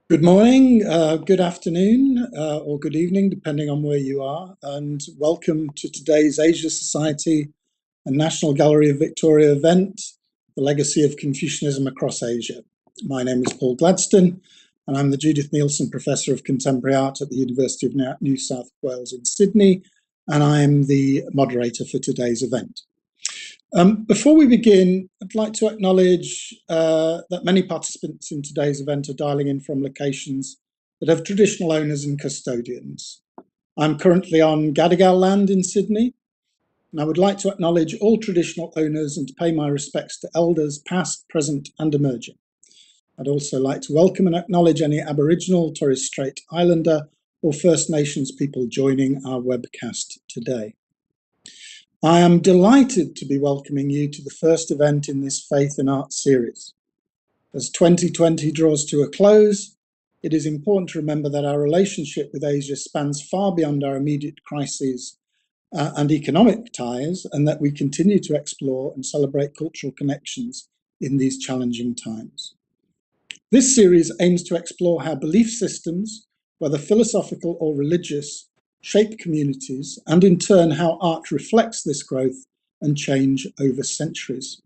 Good morning, good afternoon, or good evening, depending on where you are, and welcome to today's Asia Society and National Gallery of Victoria event, The Legacy of Confucianism Across Asia. My name is Paul Gladston, and I'm the Judith Neilson Professor of Contemporary Art at the University of New South Wales in Sydney, and I'm the moderator for today's event. Before we begin, I'd like to acknowledge that many participants in today's event are dialing in from locations that have traditional owners and custodians. I'm currently on Gadigal land in Sydney, and I would like to acknowledge all traditional owners and to pay my respects to elders past, present and emerging. I'd also like to welcome and acknowledge any Aboriginal, Torres Strait Islander or First Nations people joining our webcast today. I am delighted to be welcoming you to the first event in this Faith and Art series. As 2020 draws to a close, it is important to remember that our relationship with Asia spans far beyond our immediate crises and economic ties, and that we continue to explore and celebrate cultural connections in these challenging times. This series aims to explore how belief systems, whether philosophical or religious, shape communities, and in turn how art reflects this growth and change over centuries.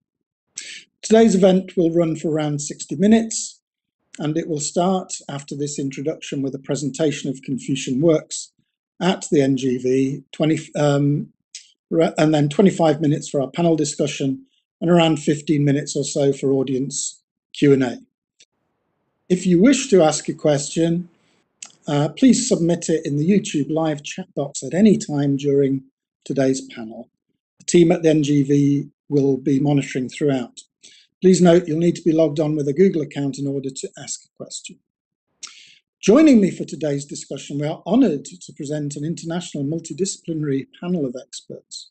Today's event will run for around 60 minutes, and it will start after this introduction with a presentation of Confucian works at the NGV, and then 25 minutes for our panel discussion, and around 15 minutes or so for audience Q&A. If you wish to ask a question, please submit it in the YouTube live chat box at any time during today's panel. The team at the NGV will be monitoring throughout. Please note you'll need to be logged on with a Google account in order to ask a question. Joining me for today's discussion, we are honoured to present an international multidisciplinary panel of experts.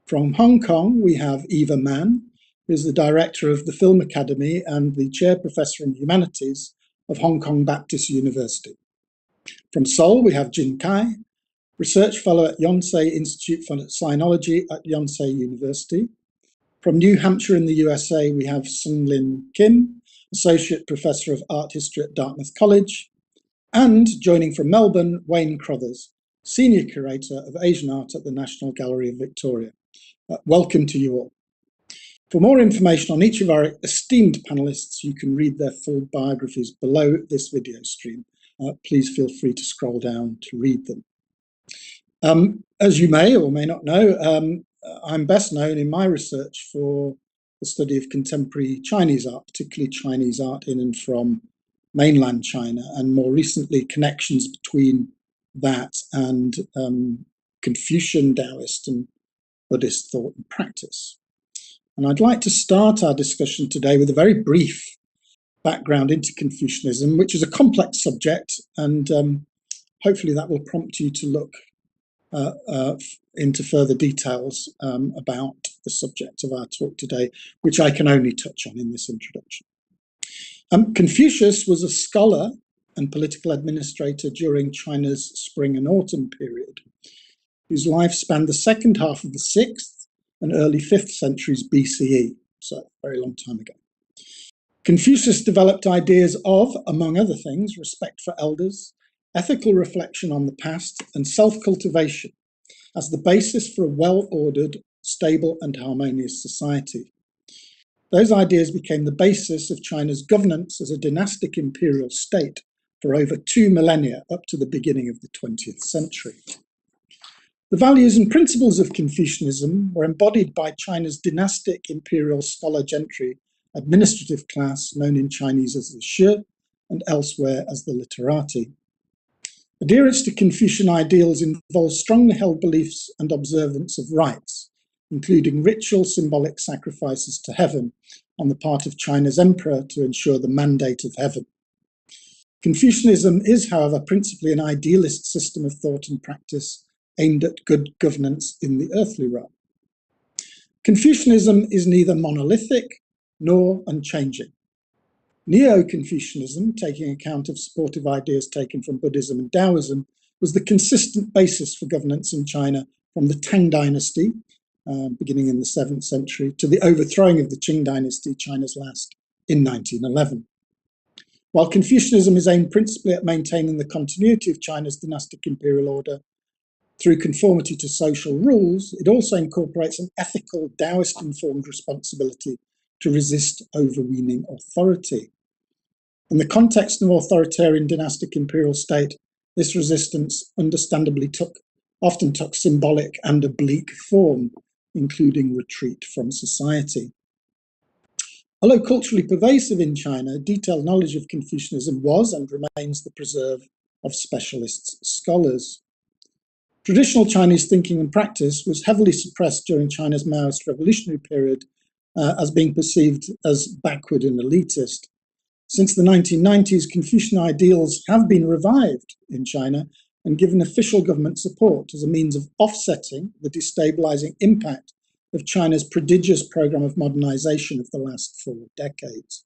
From Hong Kong, we have Eva Mann, who is the Director of the Film Academy and the Chair Professor in Humanities of Hong Kong Baptist University. From Seoul, we have Jin Kai, Research Fellow at Yonsei Institute for Sinology at Yonsei University. From New Hampshire in the USA, we have Sung Lin Kim, Associate Professor of Art History at Dartmouth College. And joining from Melbourne, Wayne Crothers, Senior Curator of Asian Art at the National Gallery of Victoria. Welcome to you all. For more information on each of our esteemed panellists, you can read their full biographies below this video stream. Please feel free to scroll down to read them. As you may or may not know, I'm best known in my research for the study of contemporary Chinese art, particularly Chinese art in and from mainland China, and more recently connections between that and Confucian, Taoist and Buddhist thought and practice. And I'd like to start our discussion today with a very brief background into Confucianism, which is a complex subject, and hopefully that will prompt you to look into further details about the subject of our talk today, which I can only touch on in this introduction. Confucius was a scholar and political administrator during China's spring and autumn period, whose life spanned the second half of the 6th and early 5th centuries BCE, so a very long time ago. Confucius developed ideas of, among other things, respect for elders, ethical reflection on the past, and self-cultivation as the basis for a well-ordered, stable, and harmonious society. Those ideas became the basis of China's governance as a dynastic imperial state for over 2 millennia, up to the beginning of the 20th century. The values and principles of Confucianism were embodied by China's dynastic imperial scholar gentry administrative class, known in Chinese as the Shi and elsewhere as the literati. Adherence to Confucian ideals involves strongly held beliefs and observance of rites, including ritual symbolic sacrifices to heaven on the part of China's emperor to ensure the mandate of heaven. Confucianism is, however, principally an idealist system of thought and practice aimed at good governance in the earthly realm. Confucianism is neither monolithic nor unchanging. Neo-Confucianism, taking account of supportive ideas taken from Buddhism and Taoism, was the consistent basis for governance in China from the Tang dynasty, beginning in the 7th century, to the overthrowing of the Qing dynasty, China's last, in 1911. While Confucianism is aimed principally at maintaining the continuity of China's dynastic imperial order through conformity to social rules, it also incorporates an ethical, Taoist-informed responsibility to resist overweening authority. In the context of an authoritarian dynastic imperial state, this resistance understandably often took symbolic and oblique form, including retreat from society. Although culturally pervasive in China, detailed knowledge of Confucianism was and remains the preserve of specialist scholars. Traditional Chinese thinking and practice was heavily suppressed during China's Maoist revolutionary period as being perceived as backward and elitist. Since the 1990s, Confucian ideals have been revived in China and given official government support as a means of offsetting the destabilizing impact of China's prodigious program of modernization of the last 4 decades.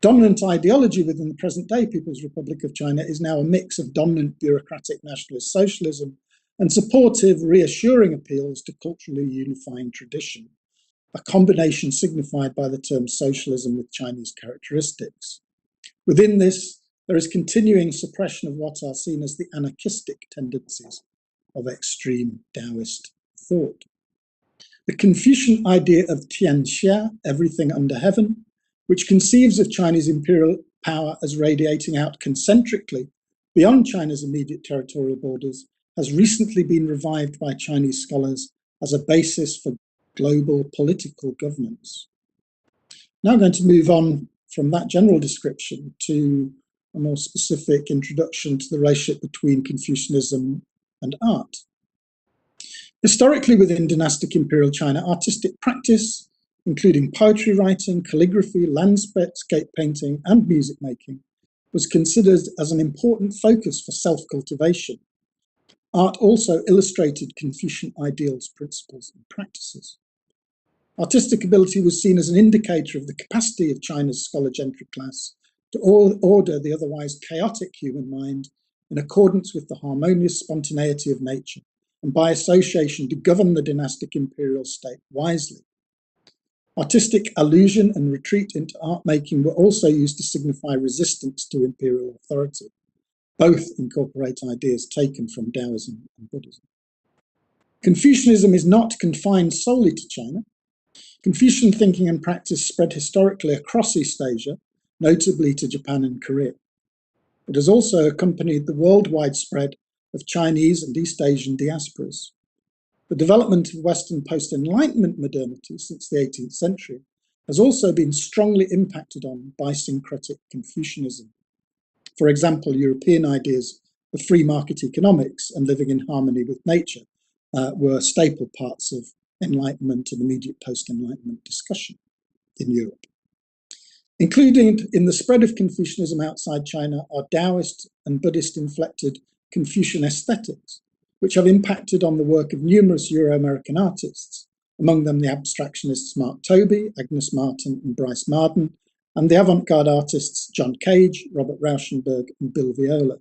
Dominant ideology within the present-day People's Republic of China is now a mix of dominant bureaucratic nationalist socialism and supportive, reassuring appeals to culturally unifying tradition, a combination signified by the term socialism with Chinese characteristics. Within this, there is continuing suppression of what are seen as the anarchistic tendencies of extreme Taoist thought. The Confucian idea of Tianxia, everything under heaven, which conceives of Chinese imperial power as radiating out concentrically beyond China's immediate territorial borders, has recently been revived by Chinese scholars as a basis for global political governance. Now I'm going to move on from that general description to a more specific introduction to the relationship between Confucianism and art. Historically, within dynastic imperial China, artistic practice, including poetry writing, calligraphy, landscape painting, and music making, was considered as an important focus for self-cultivation. Art also illustrated Confucian ideals, principles, and practices. Artistic ability was seen as an indicator of the capacity of China's scholar gentry class to order the otherwise chaotic human mind in accordance with the harmonious spontaneity of nature, and by association to govern the dynastic imperial state wisely. Artistic allusion and retreat into art making were also used to signify resistance to imperial authority. Both incorporate ideas taken from Taoism and Buddhism. Confucianism is not confined solely to China. Confucian thinking and practice spread historically across East Asia, notably to Japan and Korea. It has also accompanied the worldwide spread of Chinese and East Asian diasporas. The development of Western post-Enlightenment modernity since the 18th century has also been strongly impacted on by syncretic Confucianism. For example, European ideas of free market economics and living in harmony with nature were staple parts of Enlightenment and immediate post-Enlightenment discussion in Europe. Included in the spread of Confucianism outside China are Taoist and Buddhist-inflected Confucian aesthetics, which have impacted on the work of numerous Euro-American artists, among them the abstractionists Mark Tobey, Agnes Martin, and Bryce Marden, and the avant-garde artists John Cage, Robert Rauschenberg, and Bill Viola.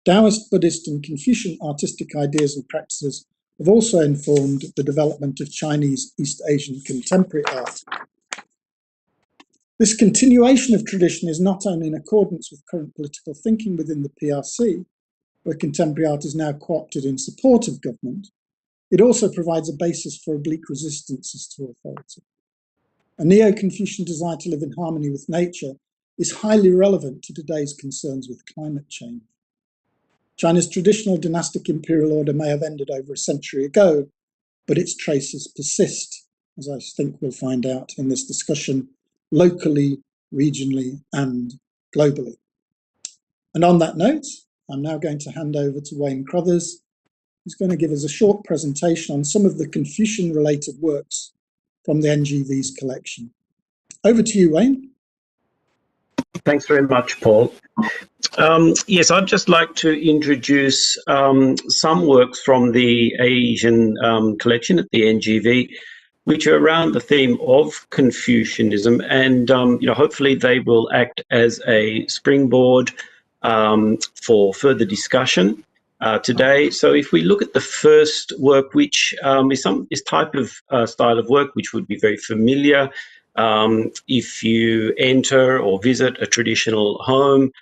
Taoist, Buddhist, and Confucian artistic ideas and practices have also informed the development of Chinese East Asian contemporary art. This continuation of tradition is not only in accordance with current political thinking within the PRC, where contemporary art is now co-opted in support of government, it also provides a basis for oblique resistances to authority. A neo-Confucian desire to live in harmony with nature is highly relevant to today's concerns with climate change. China's traditional dynastic imperial order may have ended over a century ago, but its traces persist, as I think we'll find out in this discussion, locally, regionally, and globally. And on that note, I'm now going to hand over to Wayne Crothers, who's going to give us a short presentation on some of the Confucian-related works from the NGV's collection. Over to you, Wayne. Thanks very much, Paul. Yes, I'd just like to introduce some works from the Asian collection at the NGV, which are around the theme of Confucianism, and hopefully they will act as a springboard for further discussion today. So if we look at the first work, which is type of style of work which would be very familiar If you enter or visit a traditional home,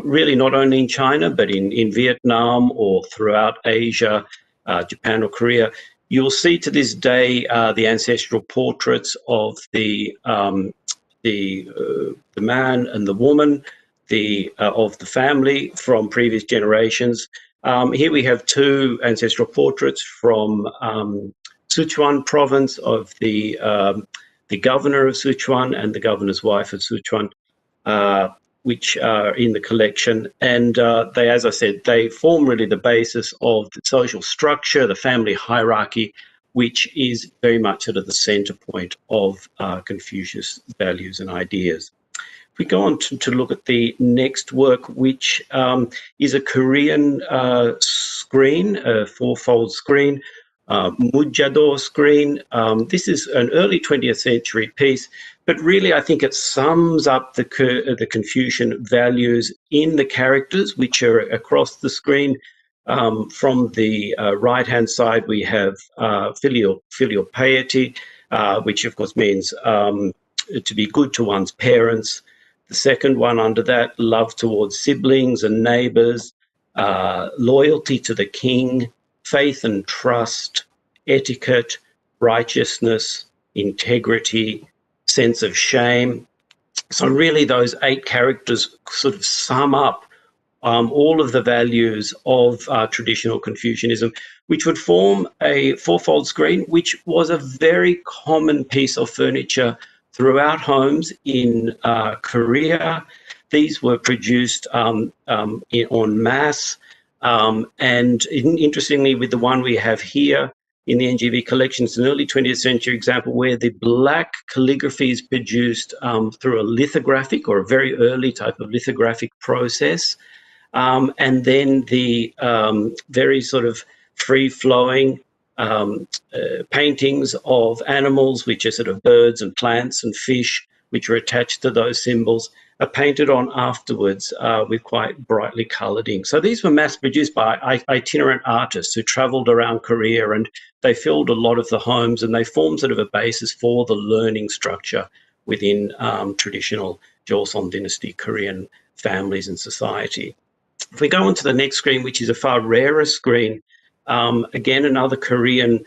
really not only in China, but in Vietnam or throughout Asia, Japan or Korea, you'll see to this day the ancestral portraits of the man and the woman, of the family from previous generations. Here we have two ancestral portraits from Sichuan province of the governor of Sichuan and the governor's wife of Sichuan, which are in the collection. And they, as I said, they form really the basis of the social structure, the family hierarchy, which is very much at the centre point of Confucius' values and ideas. If we go on to look at the next work, which is a Korean screen, a fourfold screen, Mujado screen. This is an early 20th century piece, but really I think it sums up the Confucian values in the characters which are across the screen. From the right-hand side, we have filial piety, which of course means to be good to one's parents. The second one under that, love towards siblings and neighbours, loyalty to the king, faith and trust, etiquette, righteousness, integrity, sense of shame. So really those 8 characters sort of sum up all of the values of traditional Confucianism, which would form a fourfold screen, which was a very common piece of furniture throughout homes in Korea. These were produced en masse. And interestingly, with the one we have here in the NGV collection, it's an early 20th century example where the black calligraphy is produced through a lithographic or a very early type of lithographic process. And then the very sort of free-flowing paintings of animals, which are sort of birds and plants and fish, which are attached to those symbols, are painted on afterwards with quite brightly coloured ink. So these were mass-produced by itinerant artists who travelled around Korea, and they filled a lot of the homes, and they formed sort of a basis for the learning structure within traditional Joseon dynasty Korean families and society. If we go on to the next screen, which is a far rarer screen, again, another Korean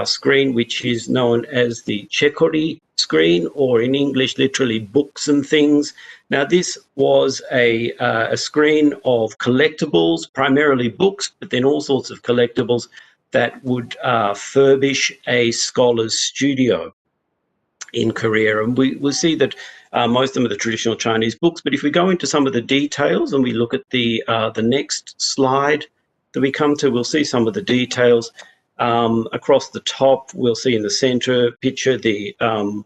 screen, which is known as the Chekori screen, or in English, literally books and things. Now, this was a screen of collectibles, primarily books, but then all sorts of collectibles that would furbish a scholar's studio in Korea. And we'll see that most of them are the traditional Chinese books. But if we go into some of the details and we look at the next slide that we come to, we'll see some of the details. Across the top, we'll see in the center picture the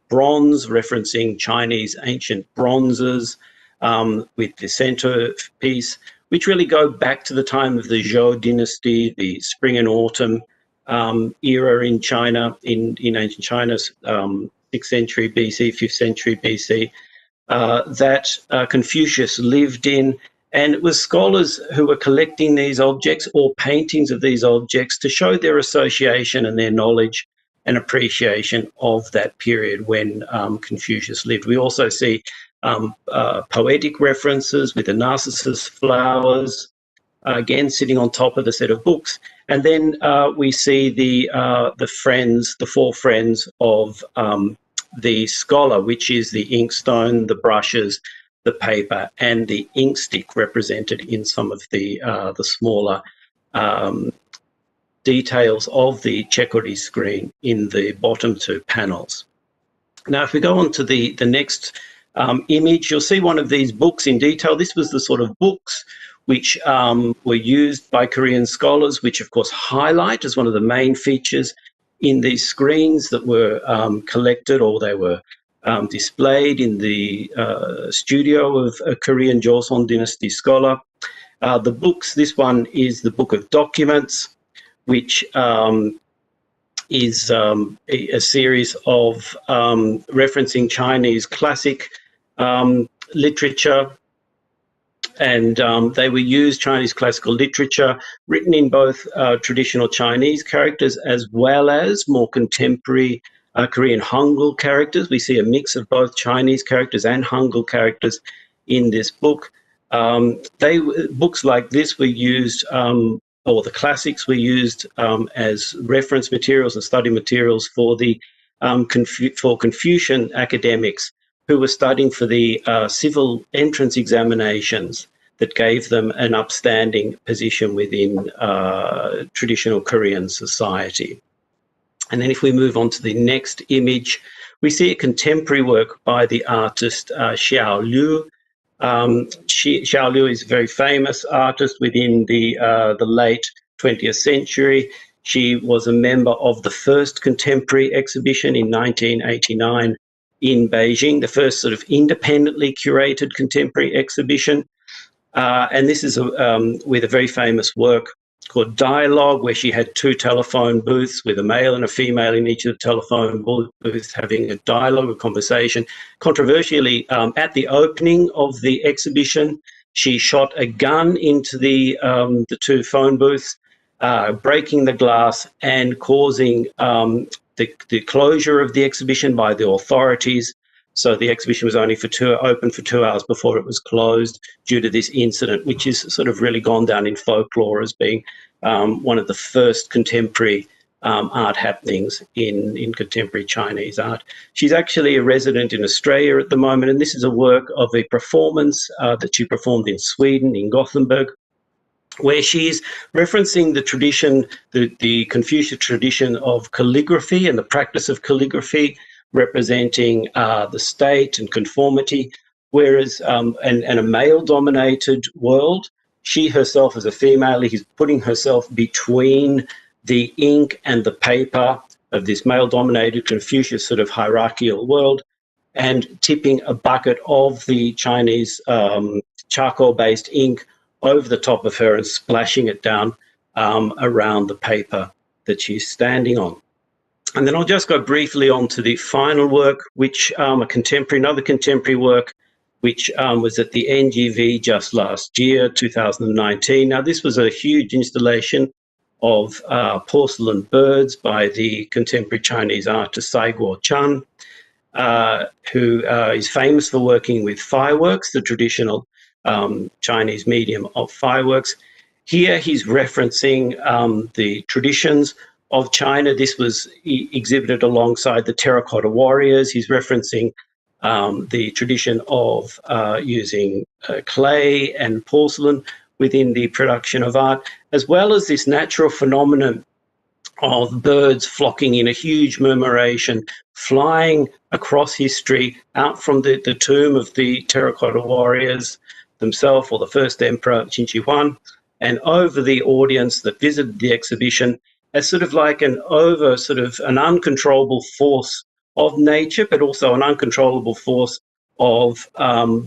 bronze, referencing Chinese ancient bronzes, with the center piece, which really go back to the time of the Zhou dynasty, the spring and autumn era in China, in ancient China, 6th century BC, 5th century BC, that Confucius lived in. And it was scholars who were collecting these objects or paintings of these objects to show their association and their knowledge and appreciation of that period when Confucius lived. We also see poetic references with the narcissus flowers, again sitting on top of the set of books. And then we see the friends, the 4 friends of the scholar, which is the inkstone, the brushes, the paper, and the ink stick, represented in some of the smaller details of the Chekori screen in the bottom 2 panels. Now, if we go on to the next image, you'll see one of these books in detail. This was the sort of books which were used by Korean scholars, which of course highlight as one of the main features in these screens that were collected, or they were displayed in the studio of a Korean Joseon dynasty scholar. The books, this one is the Book of Documents, which is a series of referencing Chinese classic literature. And they were used, Chinese classical literature, written in both traditional Chinese characters as well as more contemporary Korean Hangul characters. We see a mix of both Chinese characters and Hangul characters in this book. Books like this were used, or the classics were used as reference materials and study materials for the for Confucian academics who were studying for the civil entrance examinations that gave them an upstanding position within traditional Korean society. And then if we move on to the next image, we see a contemporary work by the artist Xiao Liu. Xiao Liu is a very famous artist within the late 20th century. She was a member of the first contemporary exhibition in 1989 in Beijing, the first sort of independently curated contemporary exhibition. And this is with a very famous work called Dialogue, where she had two telephone booths with a male and a female in each of the telephone booths having a dialogue, a conversation. Controversially, at the opening of the exhibition, she shot a gun into the two phone booths, breaking the glass and causing the closure of the exhibition by the authorities. So the exhibition was only open for 2 hours before it was closed due to this incident, which is sort of really gone down in folklore as being one of the first contemporary art happenings in contemporary Chinese art. She's actually a resident in Australia at the moment, and this is a work of a performance that she performed in Sweden, in Gothenburg, where she's referencing the tradition, the Confucian tradition of calligraphy and the practice of calligraphy, representing the state and conformity, whereas and a male-dominated world. She herself, as a female, is putting herself between the ink and the paper of this male-dominated Confucius sort of hierarchical world, and tipping a bucket of the Chinese charcoal-based ink over the top of her and splashing it down around the paper that she's standing on. And then I'll just go briefly on to the final work, which another contemporary work, which was at the NGV just last year, 2019. Now, this was a huge installation of porcelain birds by the contemporary Chinese artist Sai Guo-chan, who is famous for working with fireworks, the traditional Chinese medium of fireworks. Here he's referencing the traditions of China. This was exhibited alongside the terracotta warriors. He's referencing the tradition of using clay and porcelain within the production of art, as well as this natural phenomenon of birds flocking in a huge murmuration, flying across history out from the tomb of the terracotta warriors themselves, or the first emperor, Qin Shi Huang, and over the audience that visited the exhibition as sort of like an uncontrollable force of nature, but also an uncontrollable force of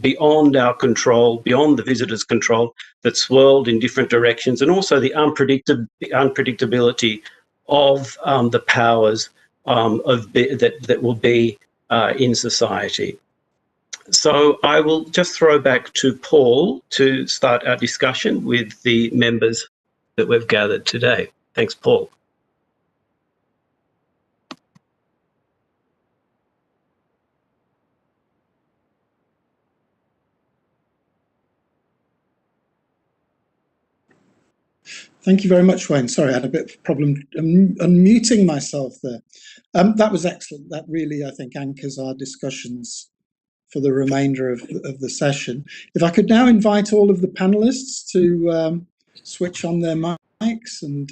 beyond our control, beyond the visitor's control, that swirled in different directions, and also the unpredictability of the powers that will be in society. So I will just throw back to Paul to start our discussion with the members that we've gathered today. Thanks, Paul. Thank you very much, Wayne. Sorry, I had a bit of a problem unmuting myself there. That was excellent. That really, I think, anchors our discussions for the remainder of the session. If I could now invite all of the panelists to switch on their mics and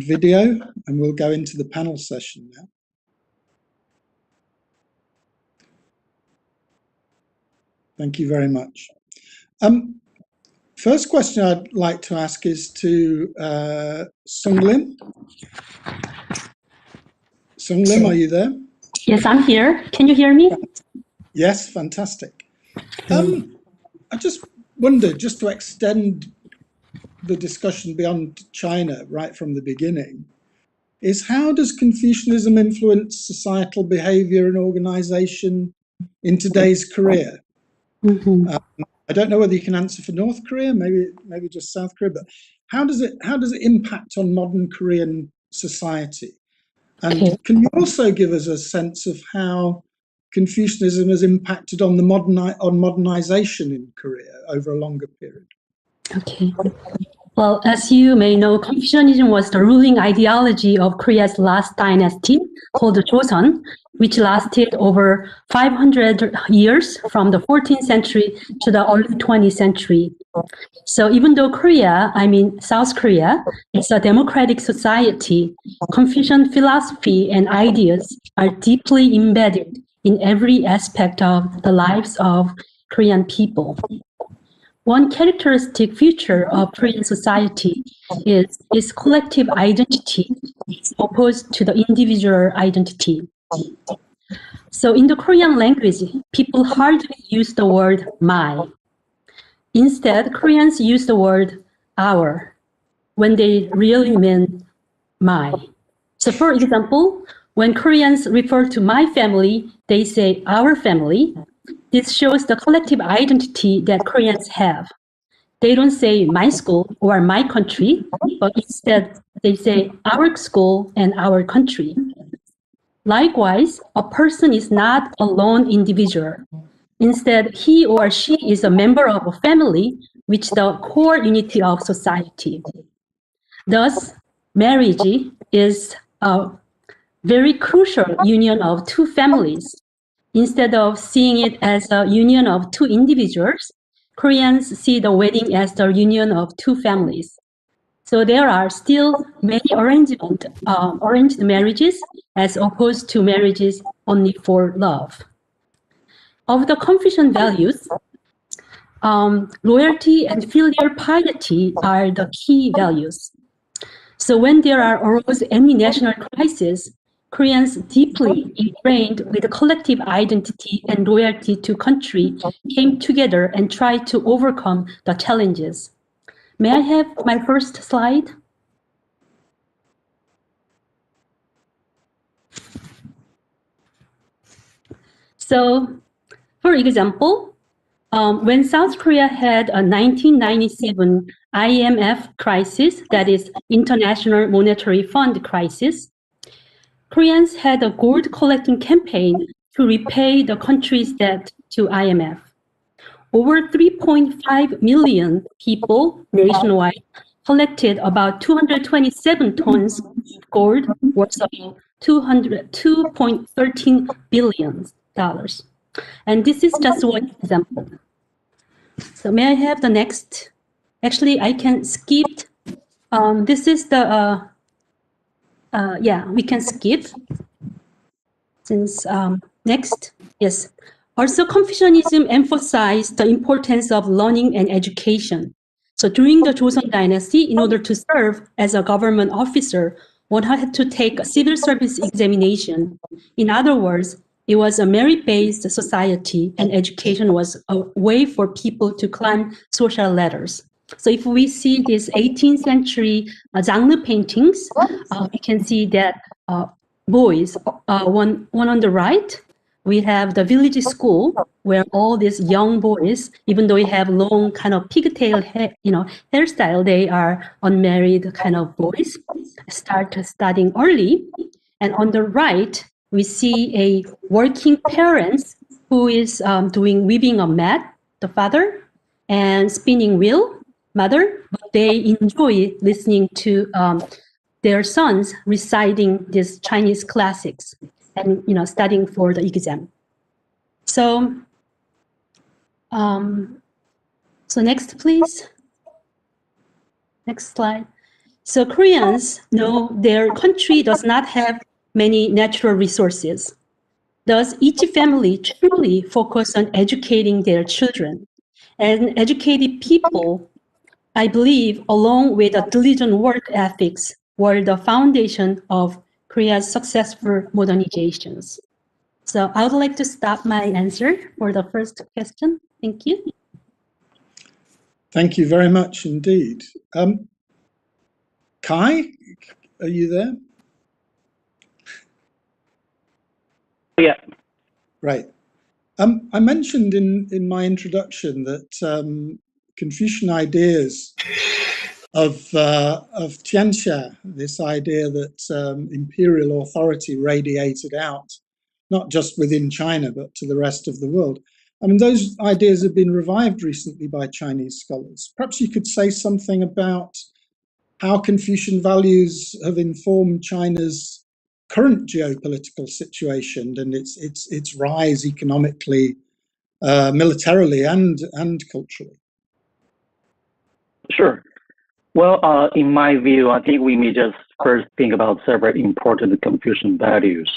video, and we'll go into the panel session now. Thank you very much. First question I'd like to ask is to Sung Lim. Sung Lim, are you there? Yes, I'm here. Can you hear me? Yes, fantastic. I just wondered, just to extend the discussion beyond China right from the beginning, is how does Confucianism influence societal behavior and organization in today's Korea? Mm-hmm. I don't know whether you can answer for North Korea, maybe just South Korea, but how does it impact on modern Korean society? And Okay. can you also give us a sense of how Confucianism has impacted on modernization in Korea over a longer period? Okay. Well, as you may know, Confucianism was the ruling ideology of Korea's last dynasty, called the Joseon, which lasted over 500 years from the 14th century to the early 20th century. So even though South Korea, is a democratic society, Confucian philosophy and ideas are deeply embedded in every aspect of the lives of Korean people. One characteristic feature of Korean society is its collective identity as opposed to the individual identity. So in the Korean language, people hardly use the word my. Instead, Koreans use the word our when they really mean my. So for example, when Koreans refer to my family, they say our family. This shows the collective identity that Koreans have. They don't say my school or my country, but instead they say our school and our country. Likewise, a person is not a lone individual. Instead, he or she is a member of a family, which is the core unity of society. Thus, marriage is a very crucial union of two families. Instead of seeing it as a union of two individuals, Koreans see the wedding as the union of two families. So there are still many arranged marriages as opposed to marriages only for love. Of the Confucian values, loyalty and filial piety are the key values. So when there arose any national crisis, Koreans deeply ingrained with a collective identity and loyalty to country came together and tried to overcome the challenges. May I have my first slide? So, for example, when South Korea had a 1997 IMF crisis, that is International Monetary Fund crisis, Koreans had a gold collecting campaign to repay the country's debt to IMF. Over 3.5 million people nationwide collected about 227 tons of gold worth of $2.13 billion. And this is just one example. So may I have the next? Actually, I can skip. This is the, we can skip. Since next, yes. Also, Confucianism emphasized the importance of learning and education. So during the Joseon Dynasty, in order to serve as a government officer, one had to take a civil service examination. In other words, it was a merit-based society, and education was a way for people to climb social ladders. So if we see these 18th century genre paintings, we can see that boys, one on the right, we have the village school where all these young boys, even though they have long kind of pigtail hairstyle, they are unmarried kind of boys, start studying early. And on the right, we see a working parents who is doing weaving a mat, the father, and spinning wheel, mother, but they enjoy listening to their sons reciting these Chinese classics and studying for the exam. So, so next, please. Next slide. So Koreans know their country does not have many natural resources. Thus, each family truly focus on educating their children. And educated people, I believe, along with a diligent work ethics, were the foundation of Korea's successful modernizations. So I would like to stop my answer for the first question. Thank you. Thank you very much indeed. Kai, are you there? Yeah. Right. I mentioned in my introduction that Confucian ideas Tianxia, this idea that imperial authority radiated out, not just within China, but to the rest of the world. I mean, those ideas have been revived recently by Chinese scholars. Perhaps you could say something about how Confucian values have informed China's current geopolitical situation and its rise economically, militarily, and culturally. Sure. Well, in my view, I think we may just first think about several important Confucian values,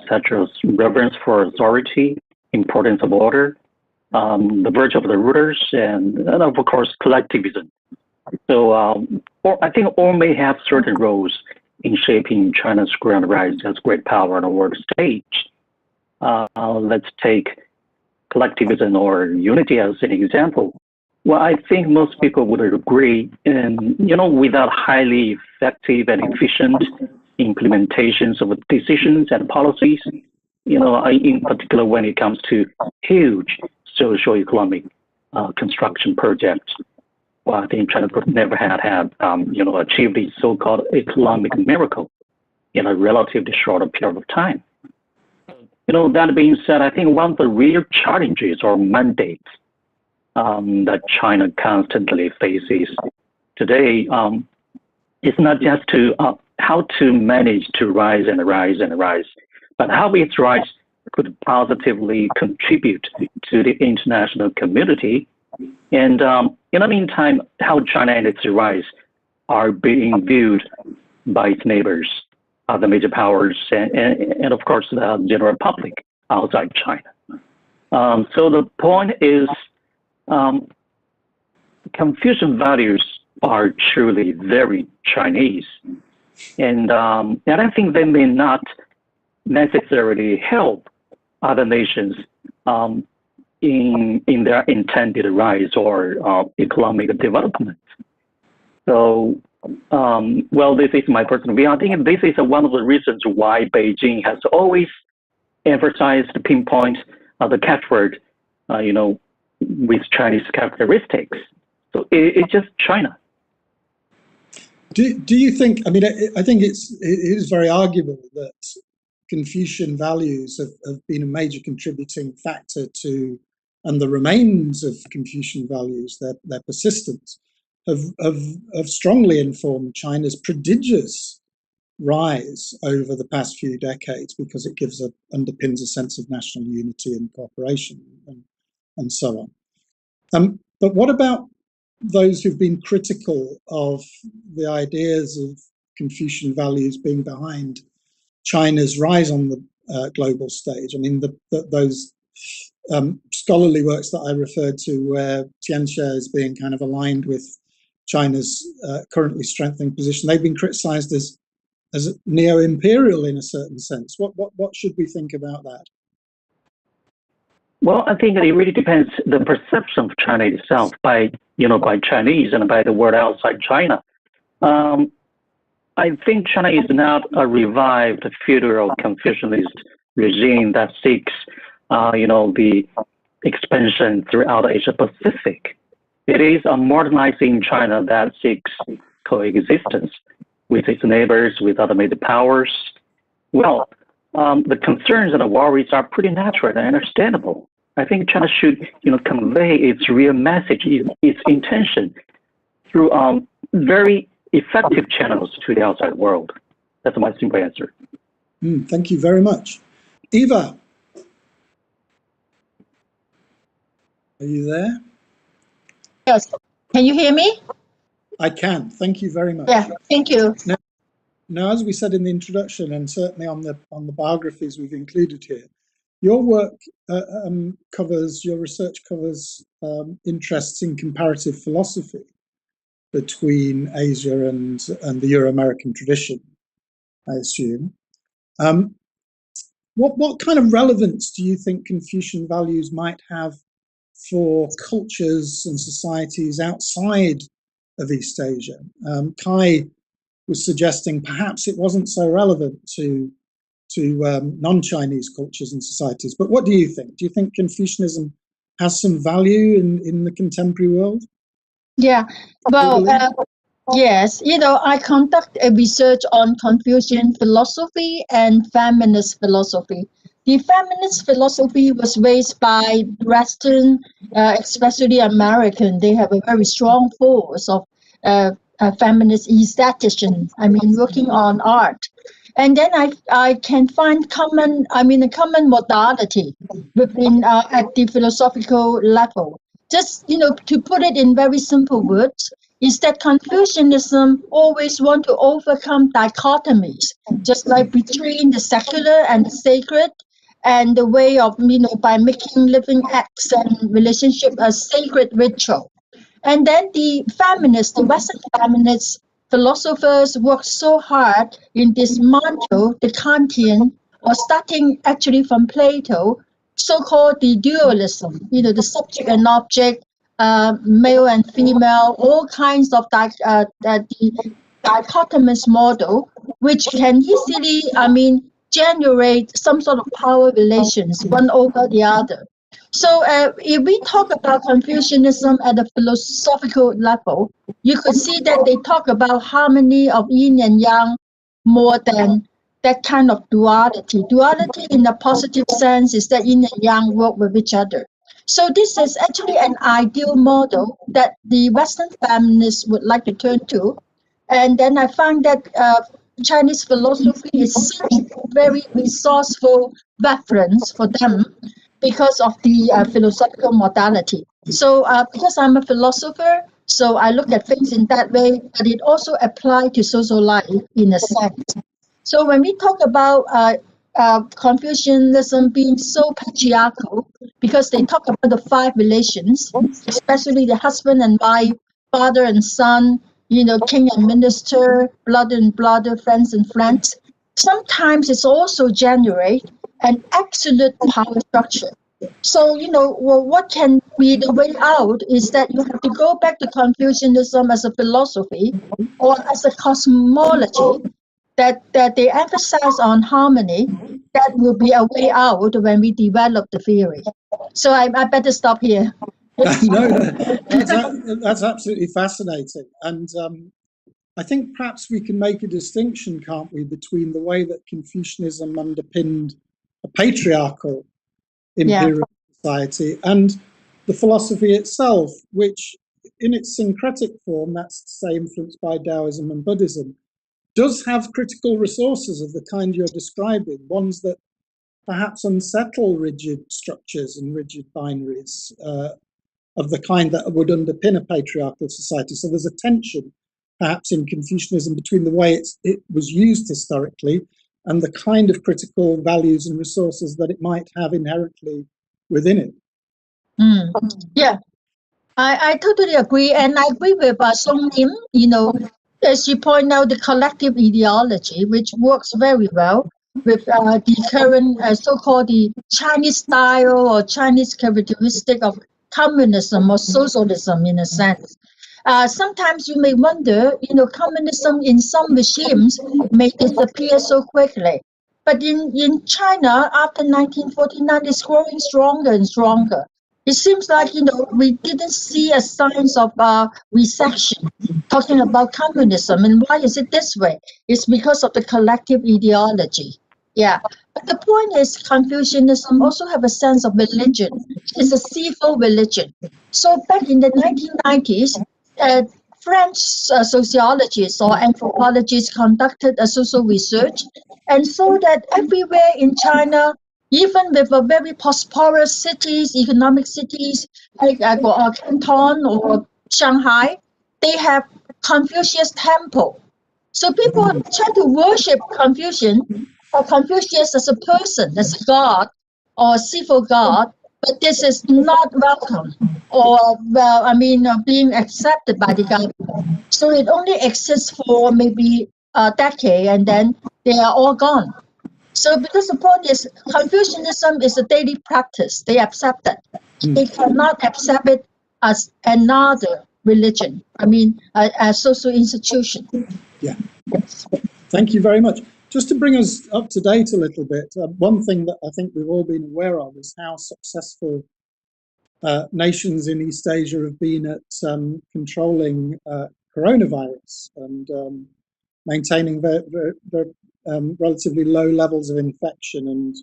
such as reverence for authority, importance of order, the virtue of the rulers, and of course, collectivism. So I think all may have certain roles in shaping China's grand rise as great power on the world stage. Let's take collectivism or unity as an example. Well, I think most people would agree, and without highly effective and efficient implementations of decisions and policies, in particular when it comes to huge socio-economic construction projects, well, I think China could never have achieved a so-called economic miracle in a relatively short period of time. That being said, I think one of the real challenges or mandates that China constantly faces today is not just how to manage to rise and rise and rise, but how its rise could positively contribute to the international community. And in the meantime, how China and its rise are being viewed by its neighbors, the major powers, and of course the general public outside China. So the point is, Confucian values are truly very Chinese, and I think they may not necessarily help other nations in their intended rise or economic development. So, well, this is my personal view. I think this is one of the reasons why Beijing has always emphasized, pinpoint the catchword, with Chinese characteristics. So it's just China. Do you think, I mean, I think it is very arguable that Confucian values have been a major contributing factor to, and the remains of Confucian values, their persistence, have strongly informed China's prodigious rise over the past few decades, because it underpins a sense of national unity and cooperation and so on. But what about those who've been critical of the ideas of Confucian values being behind China's rise on the global stage? I mean, those scholarly works that I referred to, where Tianxia is being kind of aligned with China's currently strengthening position, they've been criticized as neo-imperial in a certain sense. What should we think about that? Well, I think it really depends the perception of China itself by Chinese and by the world outside China. I think China is not a revived feudal Confucianist regime that seeks, the expansion throughout Asia Pacific. It is a modernizing China that seeks coexistence with its neighbors, with other major powers. Well, the concerns and the worries are pretty natural and understandable. I think China should, convey its real message, its intention, through very effective channels to the outside world. That's my simple answer. Thank you very much. Eva, are you there? Yes. Can you hear me? I can. Thank you very much. Yeah. Thank you. Now, as we said in the introduction, and certainly on the biographies we've included here, your work your research covers interests in comparative philosophy between Asia and the Euro-American tradition, I assume. What kind of relevance do you think Confucian values might have for cultures and societies outside of East Asia? Kai was suggesting perhaps it wasn't so relevant to non-Chinese cultures and societies. But what do you think? Do you think Confucianism has some value in the contemporary world? Yeah. Well, Yes, I conduct a research on Confucian philosophy and feminist philosophy. The feminist philosophy was raised by Western, especially American. They have a very strong force of feminist aestheticians. I mean, working on art. And then I can find a common modality within at the philosophical level. Just, to put it in very simple words, is that Confucianism always want to overcome dichotomies, just like between the secular and the sacred, and the way of, by making living acts and relationship a sacred ritual. And then the Western feminist philosophers work so hard in dismantle the Kantian, or starting actually from Plato, so-called the dualism, the subject and object, male and female, all kinds of the dichotomous model, which can easily, generate some sort of power relations, one over the other. So if we talk about Confucianism at a philosophical level, you could see that they talk about harmony of yin and yang more than that kind of duality. Duality in a positive sense is that yin and yang work with each other. So this is actually an ideal model that the Western feminists would like to turn to. And then I find that Chinese philosophy is such a very resourceful reference for them because of the philosophical modality. So because I'm a philosopher, so I look at things in that way, but it also applies to social life in a sense. So when we talk about Confucianism being so patriarchal, because they talk about the 5 relations, especially the husband and wife, father and son, king and minister, blood and brother, friends and friends. Sometimes it's also generate an absolute power structure. So, what can be the way out is that you have to go back to Confucianism as a philosophy or as a cosmology that they emphasize on harmony. That will be a way out when we develop the theory. So I better stop here. No, that's absolutely fascinating. And I think perhaps we can make a distinction, can't we, between the way that Confucianism underpinned a patriarchal imperial society and the philosophy itself, which in its syncretic form, that's to say influenced by Taoism and Buddhism, does have critical resources of the kind you're describing, ones that perhaps unsettle rigid structures and rigid binaries of the kind that would underpin a patriarchal society. So there's a tension, perhaps, in Confucianism between the way it was used historically and the kind of critical values and resources that it might have inherently within it. Yeah, I totally agree. And I agree with Song Lim, as you point out, the collective ideology, which works very well with the current so-called the Chinese style or Chinese characteristic of communism or socialism in a sense. Sometimes you may wonder, communism in some regimes may disappear so quickly. But in China, after 1949, it's growing stronger and stronger. It seems like, we didn't see a signs of recession talking about communism. And why is it this way? It's because of the collective ideology. Yeah. But the point is, Confucianism also have a sense of religion. It's a civil religion. So back in the 1990s, French sociologists or anthropologists conducted a social research and saw that everywhere in China, even with a very prosperous cities, economic cities like Canton or Shanghai, they have Confucius temple. So people try to worship Confucius as a person, as a god or a civil god, but this is not welcome or, being accepted by the government. So it only exists for maybe a decade and then they are all gone. So because the point is, Confucianism is a daily practice. They accept it. They cannot accept it as another religion. A social institution. Yeah. Thank you very much. Just to bring us up to date a little bit, one thing that I think we've all been aware of is how successful nations in East Asia have been at controlling coronavirus and maintaining the relatively low levels of infection and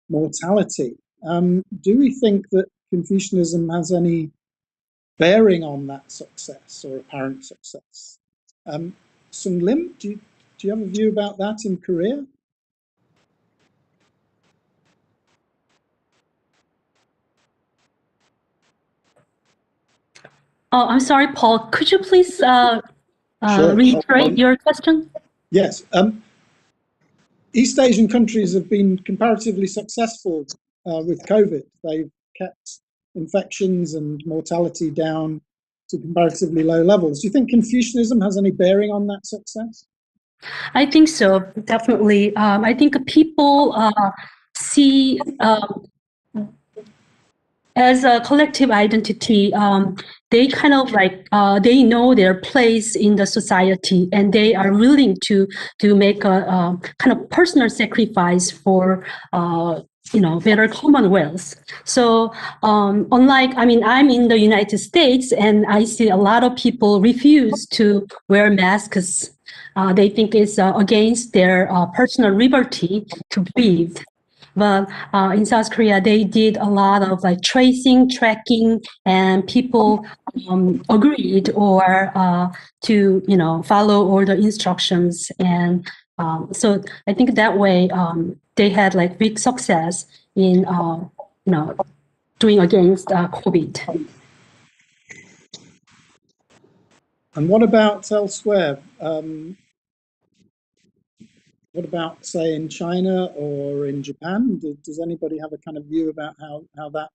mortality. Do we think that Confucianism has any bearing on that success or apparent success? Sung Lim, do you have a view about that in Korea? Oh, I'm sorry, Paul. Could you please Sure. reiterate your question? Yes. East Asian countries have been comparatively successful with COVID. They've kept infections and mortality down to comparatively low levels. Do you think Confucianism has any bearing on that success? I think so, definitely. I think people see as a collective identity, they kind of like, they know their place in the society, and they are willing to make a kind of personal sacrifice for better commonwealth. So unlike, I mean, I'm in the United States, and I see a lot of people refuse to wear masks. They think it's against their personal liberty to breathe. But in South Korea, they did a lot of like tracing, tracking, and people agreed or to follow all the instructions. And so I think that way they had like big success in doing against COVID. And what about elsewhere? What about, say, in China or in Japan? Does anybody have a kind of view about how that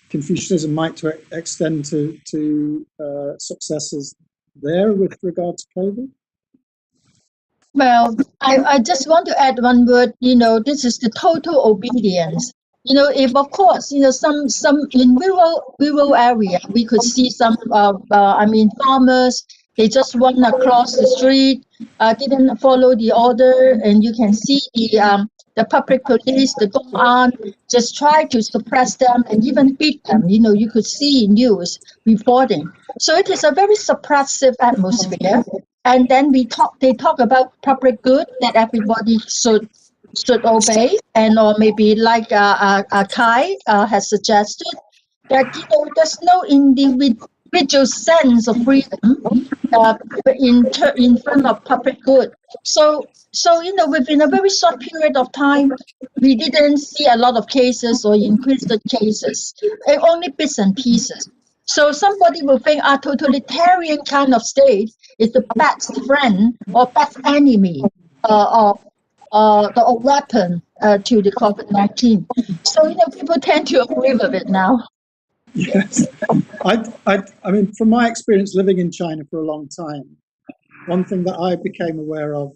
Confucianism might extend to successes there with regard to COVID? Well, I just want to add one word. This is the total obedience. If of course, some in rural area, we could see some, farmers, they just run across the street, didn't follow the order, and you can see the public police, the Dong'an, just try to suppress them and even beat them. You could see news reporting. So it is a very suppressive atmosphere. And then they talk about public good, that everybody should obey, and or maybe like Kai has suggested, that there's no individual sense of freedom in front of public good. So within a very short period of time, we didn't see a lot of cases or increased cases, only bits and pieces. So somebody will think a totalitarian kind of state is the best friend or best enemy of the weapon to the COVID-19. So people tend to agree with it now. Yes, I mean, from my experience living in China for a long time, one thing that I became aware of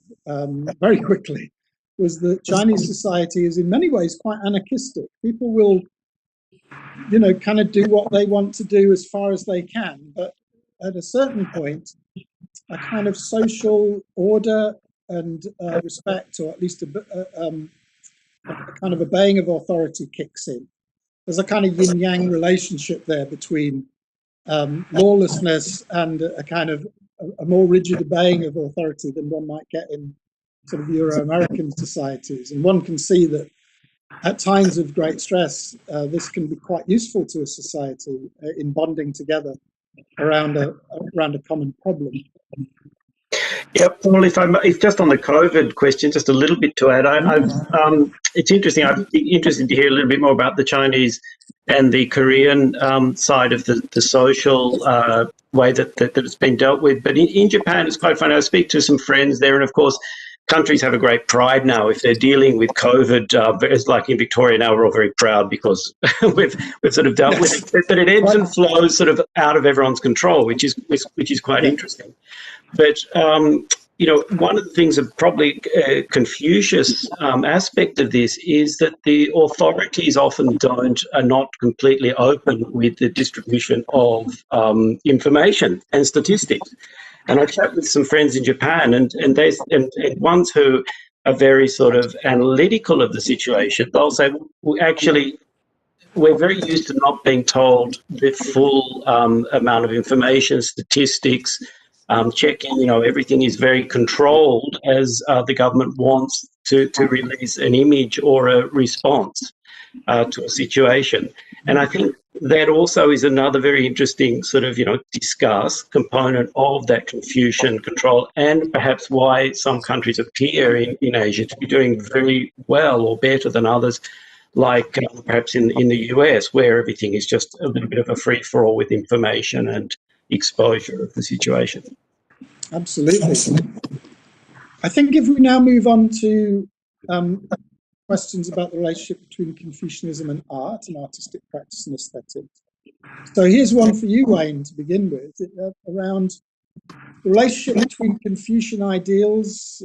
very quickly was that Chinese society is in many ways quite anarchistic. People will, kind of do what they want to do as far as they can, but at a certain point, a kind of social order and respect, or at least a kind of obeying of authority kicks in. There's a kind of yin-yang relationship there between lawlessness and a kind of a more rigid obeying of authority than one might get in sort of Euro-American societies. And one can see that at times of great stress, this can be quite useful to a society in bonding together around a common problem. Yeah, Paul, if just on the COVID question, just a little bit to add. It's interesting. I'd be interested to hear a little bit more about the Chinese and the Korean side of the social way that it's been dealt with. But in Japan, it's quite funny. I speak to some friends there, and of course, countries have a great pride now if they're dealing with COVID. It's like in Victoria now, we're all very proud because we've sort of dealt with it. But it ebbs and flows sort of out of everyone's control, which is quite interesting. But one of the things of probably Confucius aspect of this is that the authorities often are not completely open with the distribution of information and statistics. And I chat with some friends in Japan, and ones who are very sort of analytical of the situation, they'll say, well, actually, we're very used to not being told the full amount of information, statistics, checking, everything is very controlled as the government wants to release an image or a response to a situation. And I think that also is another very interesting sort of, discussed component of that Confucian control, and perhaps why some countries appear in Asia to be doing very well or better than others, like perhaps in the US, where everything is just a little bit of a free-for-all with information and exposure of the situation. Absolutely. I think if we now move on to questions about the relationship between Confucianism and art and artistic practice and aesthetics. So here's one for you, Wayne, to begin with, around the relationship between Confucian ideas,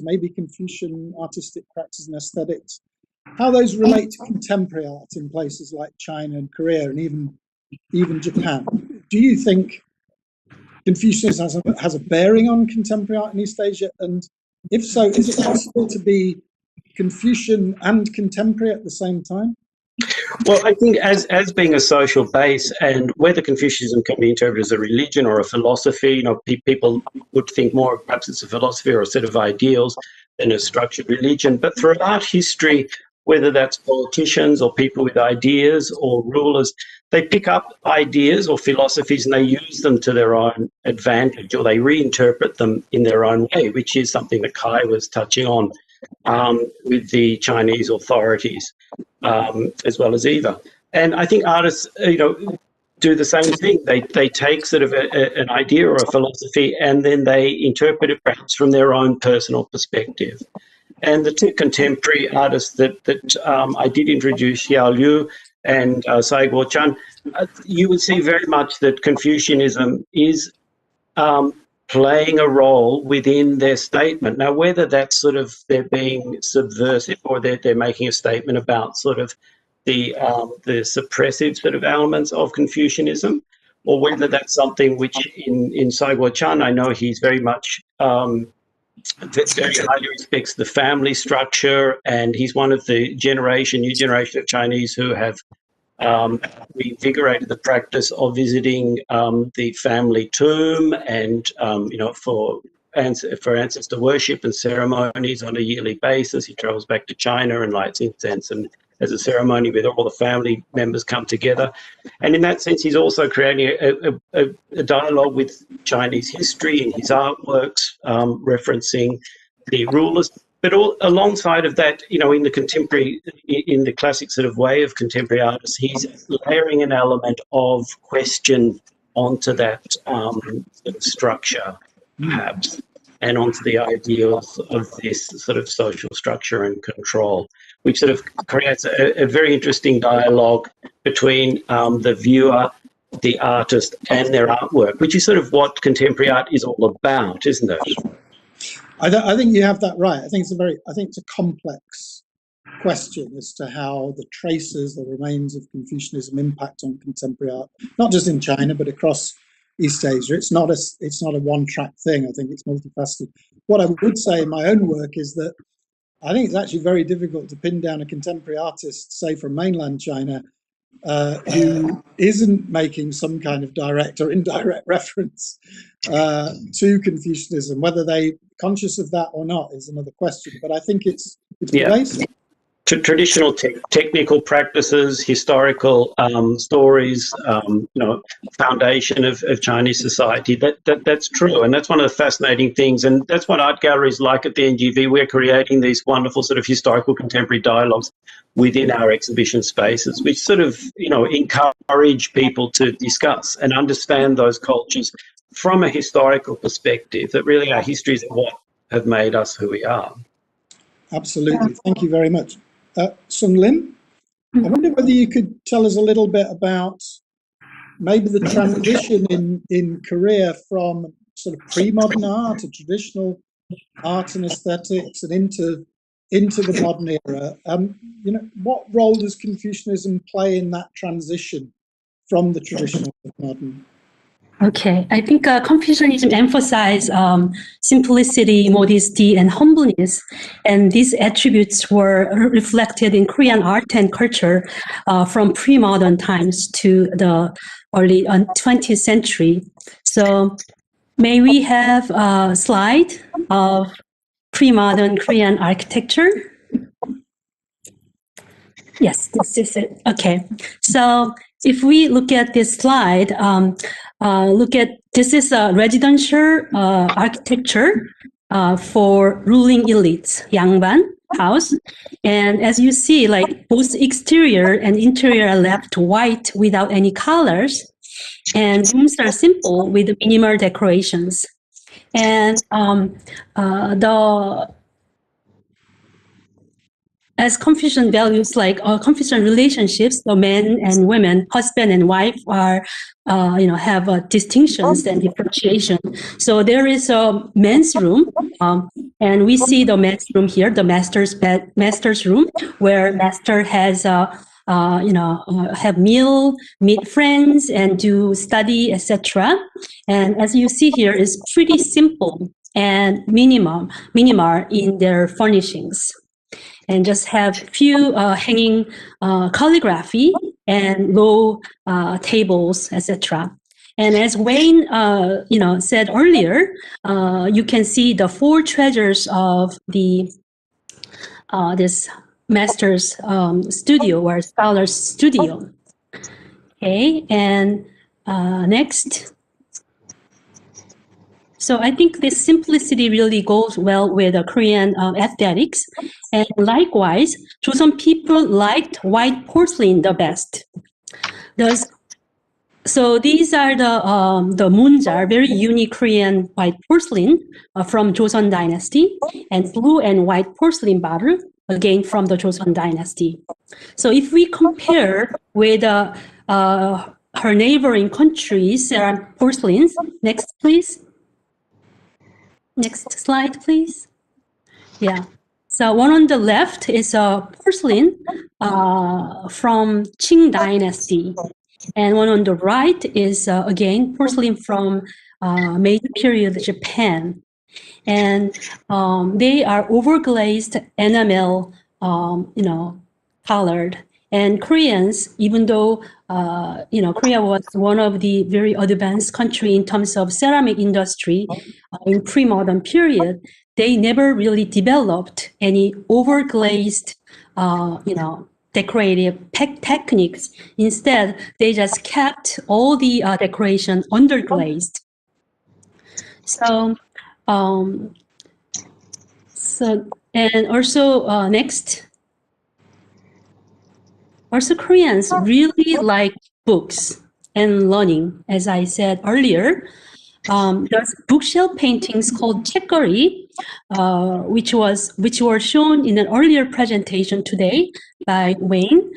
maybe Confucian artistic practice and aesthetics, how those relate to contemporary art in places like China and Korea and even Japan. Do you think Confucianism has a bearing on contemporary art in East Asia? And if so, is it possible to be Confucian and contemporary at the same time? Well, I think as being a social base, and whether Confucianism can be interpreted as a religion or a philosophy, people would think more perhaps it's a philosophy or a set of ideals than a structured religion. But throughout history, whether that's politicians or people with ideas or rulers, they pick up ideas or philosophies and they use them to their own advantage, or they reinterpret them in their own way, which is something that Kai was touching on with the Chinese authorities, as well as Eva. And I think artists, do the same thing. They take sort of an idea or a philosophy and then they interpret it perhaps from their own personal perspective. And the two contemporary artists that I did introduce, Xiao Liu and Sai Guo-chan, you would see very much that Confucianism is playing a role within their statement. Now, whether that's sort of they're being subversive or they're making a statement about sort of the suppressive sort of elements of Confucianism, or whether that's something which in Sai Guo-chan, I know he's very much very highly respects the family structure, and he's one of the new generation of Chinese who have reinvigorated the practice of visiting the family tomb and, for ancestor worship and ceremonies on a yearly basis. He travels back to China and lights incense and has a ceremony where all the family members come together. And in that sense, he's also creating a dialogue with Chinese history in his artworks, referencing the rulers. But alongside of that, in the classic sort of way of contemporary artists, he's layering an element of question onto that sort of structure, perhaps, and onto the ideals of this sort of social structure and control, which sort of creates a very interesting dialogue between the viewer, the artist, and their artwork, which is sort of what contemporary art is all about, isn't it? I think you have that right. I think it's a complex question as to how the traces, the remains of Confucianism impact on contemporary art, not just in China but across East Asia. It's not a one-track thing. I think it's multifaceted. What I would say in my own work is that I think it's actually very difficult to pin down a contemporary artist, say from mainland China, who isn't making some kind of direct or indirect reference to Confucianism. Whether they're conscious of that or not is another question. But I think it's pervasive. Traditional technical practices, historical stories, foundation of Chinese society. That's true, and that's one of the fascinating things. And that's what art galleries like at the NGV. We're creating these wonderful sort of historical contemporary dialogues within our exhibition spaces, which sort of encourage people to discuss and understand those cultures from a historical perspective. That really our histories are what have made us who we are. Absolutely, thank you very much. Sung Lim, I wonder whether you could tell us a little bit about maybe the transition in Korea from sort of pre-modern art to traditional art and aesthetics and into the modern era. What role does Confucianism play in that transition from the traditional to the modern? Okay, I think Confucianism emphasized simplicity, modesty, and humbleness, and these attributes were reflected in Korean art and culture from pre-modern times to the early 20th century. So May we have a slide of pre-modern Korean architecture? Yes, this is it. Okay. So if we look at this slide, this is a residential architecture for ruling elites, Yangban house. And as you see, like both exterior and interior are left white without any colors. And rooms are simple with minimal decorations. And as Confucian values, like Confucian relationships, the men and women, husband and wife are, have distinctions and differentiation. So there is a men's room, and we see the men's room here, the master's room, where master has, have meal, meet friends, and do study, etc. And as you see here, is pretty simple and minimal in their furnishings. And just have few hanging calligraphy and low tables, etc. And as Wayne, said earlier, you can see the 4 treasures of the this master's studio or scholar's studio. Okay, and next. So I think this simplicity really goes well with Korean aesthetics. And likewise, Joseon people liked white porcelain the best. So these are the munjar, very unique Korean white porcelain from Joseon dynasty, and blue and white porcelain bottle, again from the Joseon dynasty. So if we compare with her neighboring countries, ceramic porcelains, next please. Next slide, please. Yeah. So one on the left is a porcelain from Qing Dynasty. And one on the right is, again, porcelain from Meiji period Japan. And they are overglazed enamel, colored. And Koreans, even though, Korea was one of the very advanced country in terms of ceramic industry in pre-modern period, they never really developed any overglazed, decorative techniques. Instead, they just kept all the decoration underglazed. So, and also next. Also, Koreans really like books and learning. As I said earlier, there's bookshelf paintings called Chekgori, which were shown in an earlier presentation today by Wayne,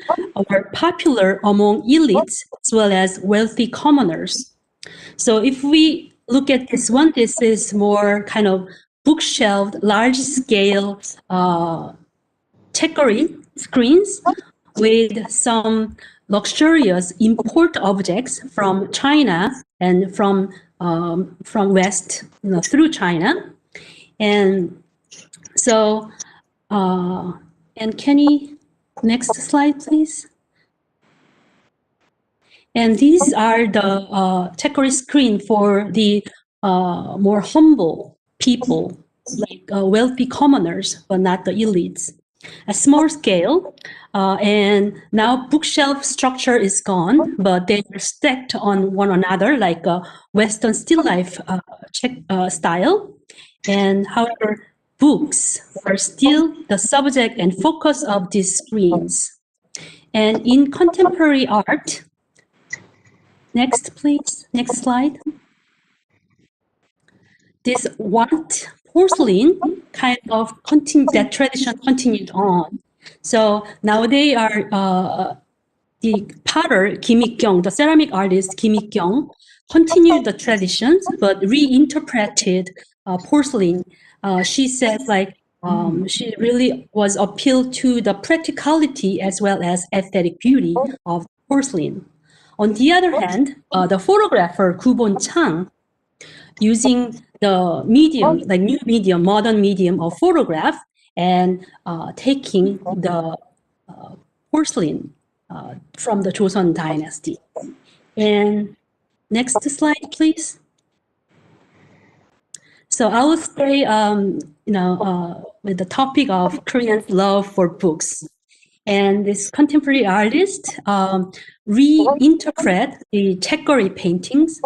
were popular among elites as well as wealthy commoners. So if we look at this one, this is more kind of bookshelf, large-scale Chekgori screens with some luxurious import objects from China and from West, through China. And so, and Kenny, next slide, please. And these are the Chekgori screen for the more humble people, like wealthy commoners, but not the elites. A small scale, and now bookshelf structure is gone, but they are stacked on one another like a Western still life style. And however, books are still the subject and focus of these screens. And in contemporary art, next please, next slide. This white porcelain kind of that tradition continued on. So now they are the potter Kim Ik-kyung, the ceramic artist Kim Ik-kyung, continued the traditions but reinterpreted porcelain. She said she really was appealed to the practicality as well as aesthetic beauty of porcelain. On the other hand, the photographer Koo Bon-chang, using the medium, like new medium, modern medium of photograph, and taking the porcelain from the Joseon dynasty. And next slide, please. So I would say, with the topic of Korean love for books, and this contemporary artist reinterpret the Chekori paintings,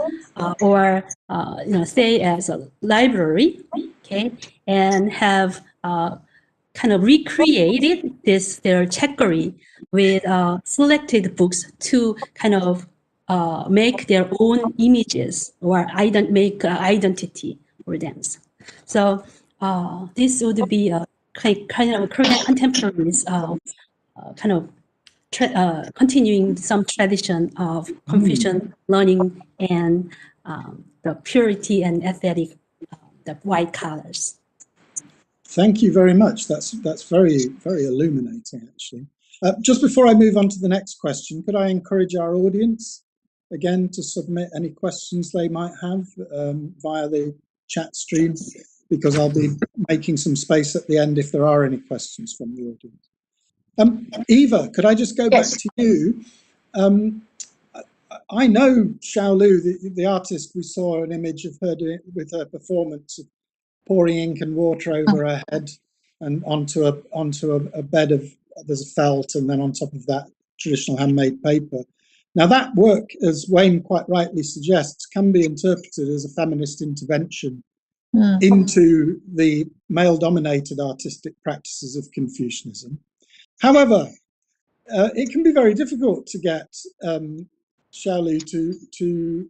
or say as a library, okay, and have kind of recreated their Chekori with selected books to kind of make their own images or make identity for them. So this would be a kind of Korean contemporaries kind of continuing some tradition of Confucian learning and the purity and aesthetic, the white colors. Thank you very much. That's very, very illuminating, actually. Just before I move on to the next question, could I encourage our audience again to submit any questions they might have via the chat stream, because I'll be making some space at the end if there are any questions from the audience. Eva, could I just go back to you? I know Xiaolu, the artist. We saw an image of her with her performance of pouring ink and water over her head and onto a bed of, there's a felt, and then on top of that traditional handmade paper. Now that work, as Wayne quite rightly suggests, can be interpreted as a feminist intervention into the male-dominated artistic practices of Confucianism. However, it can be very difficult to get Xiaolu to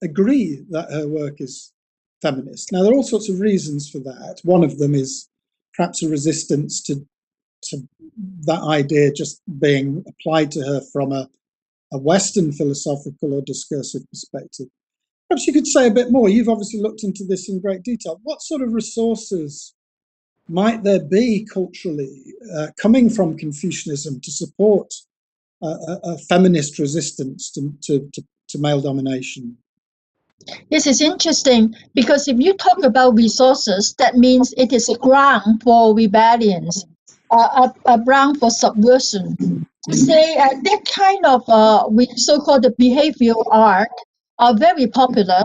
agree that her work is feminist. Now, there are all sorts of reasons for that. One of them is perhaps a resistance to that idea just being applied to her from a Western philosophical or discursive perspective. Perhaps you could say a bit more. You've obviously looked into this in great detail. What sort of resources might there be culturally coming from Confucianism to support a feminist resistance to male domination? This is interesting, because if you talk about resources, that means it is a ground for rebellions, a ground for subversion. Say that kind of so-called behavioral art are very popular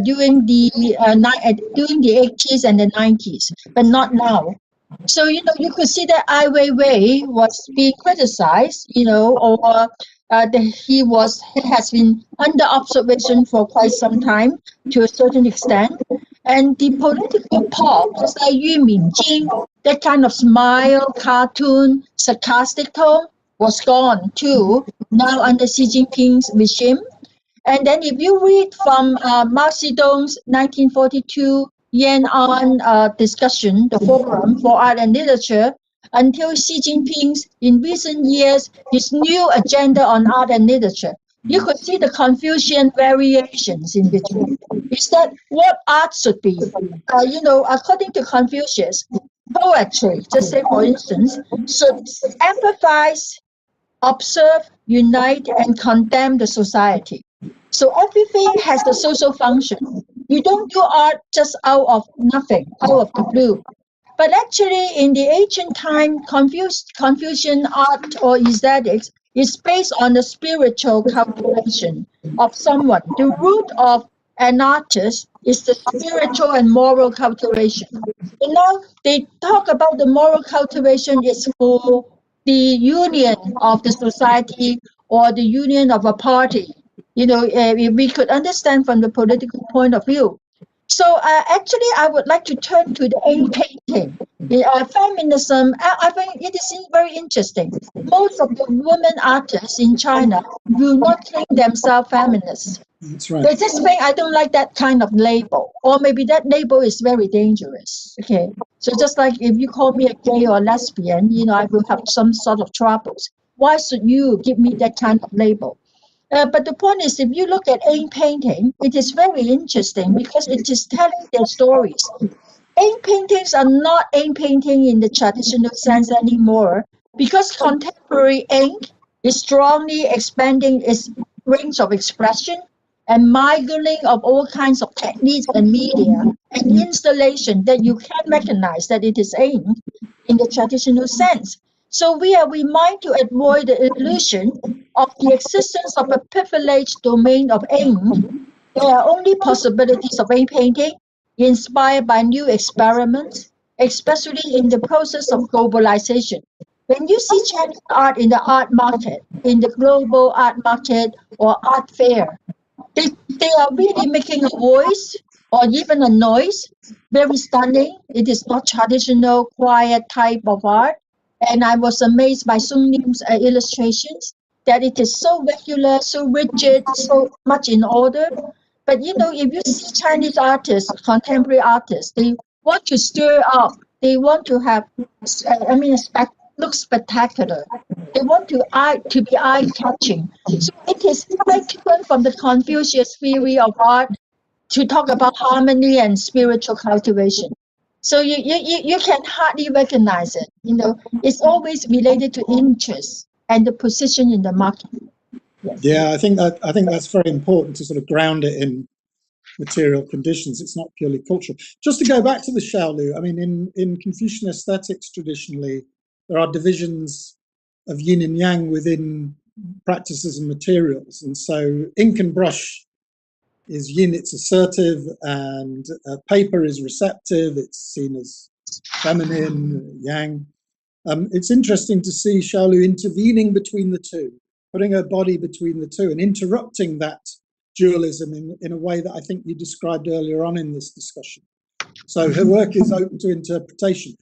during the 80s and the 90s, but not now. So you could see that Ai Weiwei was being criticized, or that he has been under observation for quite some time to a certain extent, and the political pop, just like Yu Minjing, that kind of smile, cartoon, sarcastic tone was gone too, now under Xi Jinping's regime. And then if you read from Mao Zedong's 1942 Yan'an discussion, the Forum for Art and Literature, until Xi Jinping's, in recent years, his new agenda on art and literature, you could see the Confucian variations in between. Is that what art should be? According to Confucius, poetry, just say for instance, should empathize, observe, unite, and condemn the society. So everything has the social function. You don't do art just out of nothing, out of the blue. But actually, in the ancient time, Confucian art or aesthetics is based on the spiritual cultivation of someone. The root of an artist is the spiritual and moral cultivation. And now they talk about the moral cultivation is for the union of the society or the union of a party. We could understand from the political point of view. So actually, I would like to turn to the ink painting. Feminism, I think it is very interesting. Most of the women artists in China do not claim themselves feminists. That's right. They just think, I don't like that kind of label, or maybe that label is very dangerous. Okay, so just like if you call me a gay or lesbian, I will have some sort of troubles. Why should you give me that kind of label? But the point is, if you look at ink painting, it is very interesting because it is telling their stories. Ink paintings are not ink painting in the traditional sense anymore, because contemporary ink is strongly expanding its range of expression and mingling of all kinds of techniques and media and installation that you can recognize that it is ink in the traditional sense. So we are reminded to avoid the illusion of the existence of a privileged domain of ink. There are only possibilities of ink painting, inspired by new experiments, especially in the process of globalization. When you see Chinese art in the art market, in the global art market or art fair, they are really making a voice or even a noise, very stunning. It is not traditional, quiet type of art. And I was amazed by Sung Nim's illustrations, that it is so regular, so rigid, so much in order. But you know, if you see Chinese artists, contemporary artists, they want to stir up. They want to have, look spectacular. They want to be eye-catching. So it is quite different from the Confucius theory of art to talk about harmony and spiritual cultivation. So you can hardly recognize it. You know, it's always related to interest and the position in the market. Yes. Yeah, I think that's very important to sort of ground it in material conditions. It's not purely cultural. Just to go back to the Shaolu, I mean, in Confucian aesthetics traditionally, there are divisions of yin and yang within practices and materials. And so ink and brush is yin, it's assertive, and paper is receptive, it's seen as feminine, yang. It's interesting to see Shaolu intervening between the two, putting her body between the two and interrupting that dualism in a way that I think you described earlier on in this discussion. So her work is open to interpretation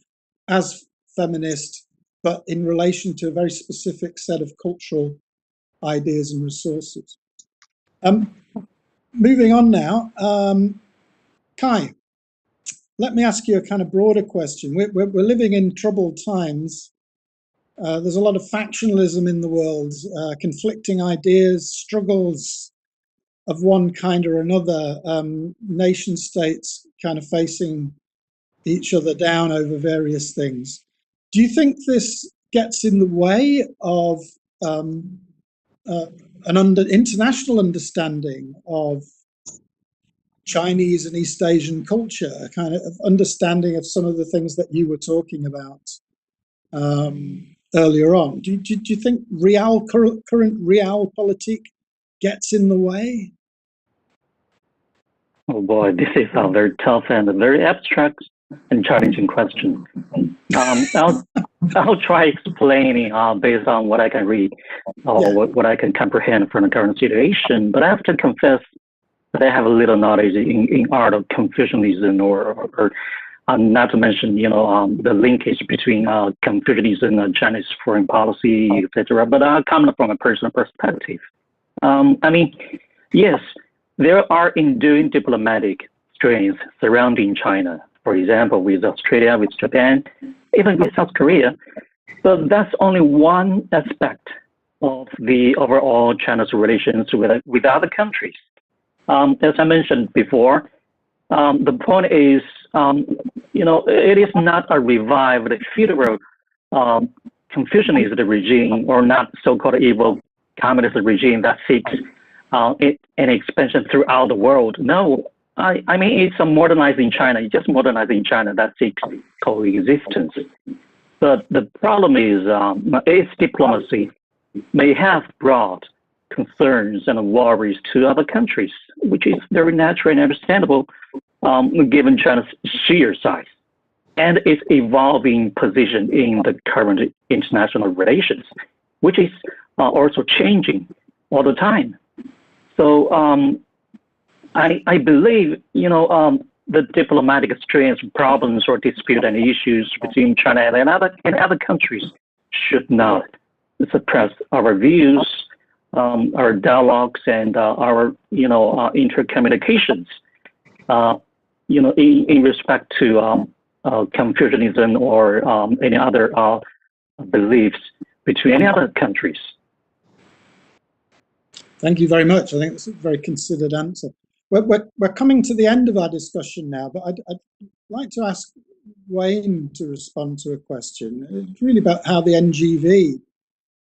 as feminist, but in relation to a very specific set of cultural ideas and resources. Moving on now, Kai, let me ask you a kind of broader question. We're living in troubled times. There's a lot of factionalism in the world, conflicting ideas, struggles of one kind or another, nation states kind of facing each other down over various things. Do you think this gets in the way of an international understanding of Chinese and East Asian culture, a kind of understanding of some of the things that you were talking about earlier on? Do you think current realpolitik gets in the way? Oh boy, this is a very tough and a very abstract and challenging question. I'll try explaining based on what I can read or what I can comprehend from the current situation. But I have to confess that I have a little knowledge in art of Confucianism, or not to mention, the linkage between Confucianism and Chinese foreign policy, etc. But coming from a personal perspective, I mean, yes, there are enduring diplomatic strains surrounding China. For example, with Australia, with Japan, even with South Korea. But that's only one aspect of the overall China's relations with other countries. As I mentioned before, the point is, it is not a revived feudal Confucianist regime, or not so-called evil communist regime that seeks an expansion throughout the world. No, I mean, it's a modernizing China. It's just modernizing China that seeks coexistence. But the problem is, its diplomacy may have brought concerns and worries to other countries, which is very natural and understandable, given China's sheer size and its evolving position in the current international relations, which is also changing all the time. So I believe, the diplomatic strains, problems, or dispute and issues between China and other countries should not suppress our views, our dialogues, and our intercommunications. In respect to Confucianism or any other beliefs between any other countries. Thank you very much. I think that's a very considered answer. We're coming to the end of our discussion now, but I'd like to ask Wayne to respond to a question. It's really about how the NGV,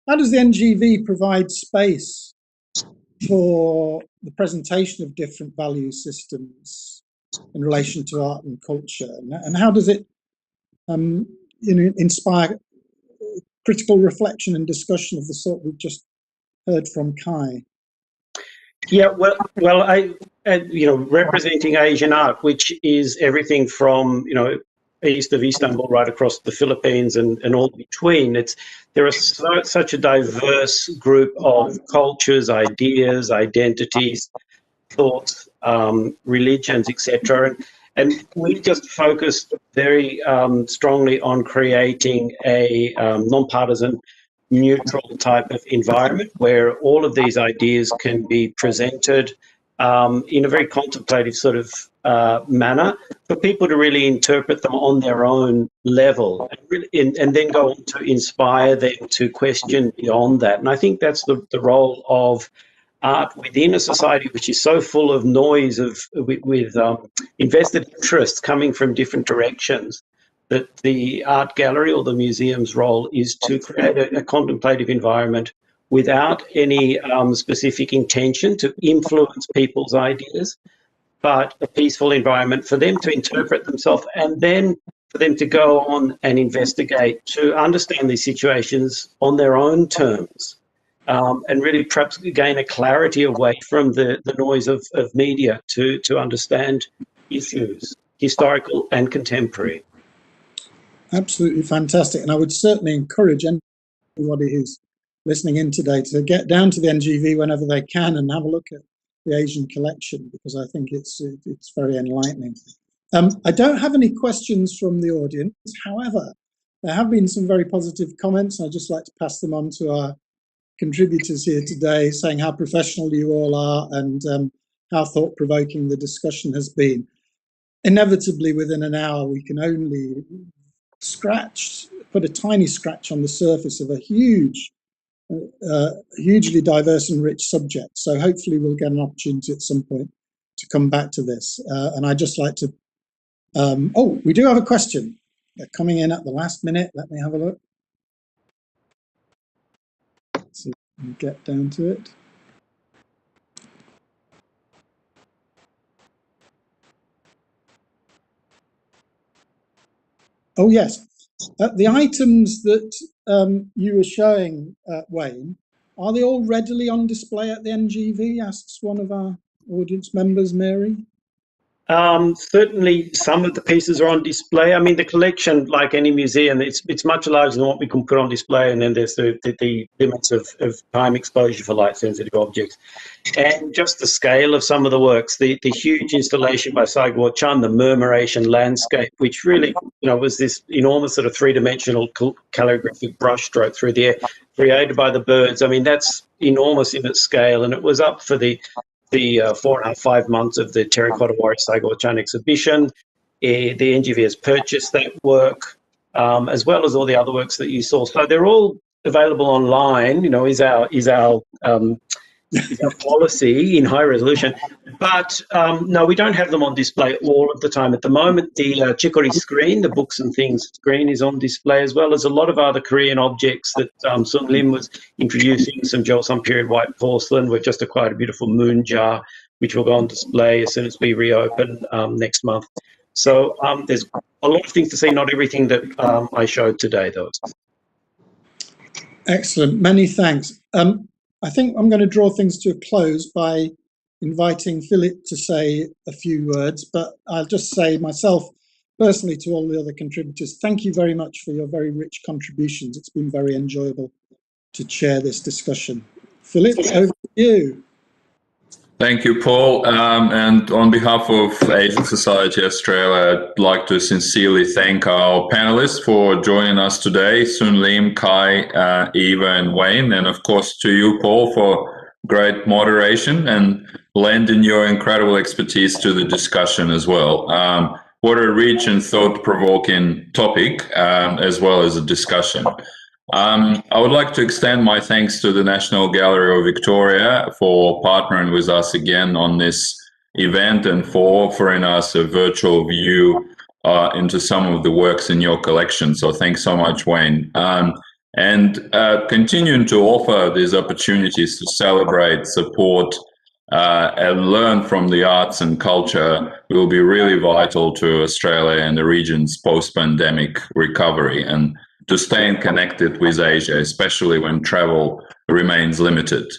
how does the NGV provide space for the presentation of different value systems in relation to art and culture, and how does it inspire critical reflection and discussion of the sort we've just heard from Kai? Yeah, well, representing Asian art, which is everything from, east of Istanbul right across the Philippines and all between. There are such a diverse group of cultures, ideas, identities, thoughts, religions, etc. And we just focused very strongly on creating a non-partisan, neutral type of environment where all of these ideas can be presented in a very contemplative sort of manner for people to really interpret them on their own level and then go on to inspire them to question beyond that. And I think that's the role of art within a society which is so full of noise with invested interests coming from different directions, that the art gallery or the museum's role is to create a contemplative environment without any specific intention to influence people's ideas, but a peaceful environment for them to interpret themselves and then for them to go on and investigate, to understand these situations on their own terms. And really perhaps gain a clarity away from the noise of media to understand issues, historical and contemporary. Absolutely fantastic. And I would certainly encourage anybody who's listening in today to get down to the NGV whenever they can and have a look at the Asian collection, because I think it's very enlightening. I don't have any questions from the audience. However, there have been some very positive comments. I'd just like to pass them on to our contributors here today, saying how professional you all are and how thought-provoking the discussion has been. Inevitably, within an hour, we can only put a tiny scratch on the surface of a hugely diverse and rich subject. So hopefully we'll get an opportunity at some point to come back to this. And I'd just like to, we do have a question. They're coming in at the last minute. Let me have a look. So get down to it. Oh yes, the items that you were showing, Wayne, are they all readily on display at the NGV? Asks one of our audience members, Mary. Certainly some of the pieces are on display. I mean, the collection, like any museum, it's much larger than what we can put on display, and then there's the limits of time exposure for light sensitive objects. And just the scale of some of the works, the huge installation by Saigwo Chan, the Murmuration landscape, which really, was this enormous sort of three-dimensional calligraphic brushstroke through the air, created by the birds. I mean, that's enormous in its scale, and it was up for the 4.5 months of the Terracotta Warrior Saigwo Chan exhibition. The NGV has purchased that work, as well as all the other works that you saw. So they're all available online, is our policy in high resolution. But no, we don't have them on display all of the time. At the moment, the Chikori screen, the books and things screen, is on display, as well as a lot of other Korean objects that Sun Lim was introducing, some Joseon period white porcelain. We've just acquired a beautiful moon jar, which will go on display as soon as we reopen next month. So there's a lot of things to see, not everything that I showed today, though. Excellent, many thanks. I think I'm going to draw things to a close by inviting Philip to say a few words, but I'll just say myself personally to all the other contributors, thank you very much for your very rich contributions. It's been very enjoyable to chair this discussion. Philip, over to you. Thank you, Paul. And on behalf of Asian Society Australia, I'd like to sincerely thank our panelists for joining us today, Sun Lim, Kai, Eva, and Wayne, and of course to you, Paul, for great moderation and lending your incredible expertise to the discussion as well. What a rich and thought-provoking topic, as well as a discussion. I would like to extend my thanks to the National Gallery of Victoria for partnering with us again on this event and for offering us a virtual view into some of the works in your collection. So thanks so much, Wayne. And continuing to offer these opportunities to celebrate, support, and learn from the arts and culture will be really vital to Australia and the region's post-pandemic recovery, and to staying connected with Asia, especially when travel remains limited.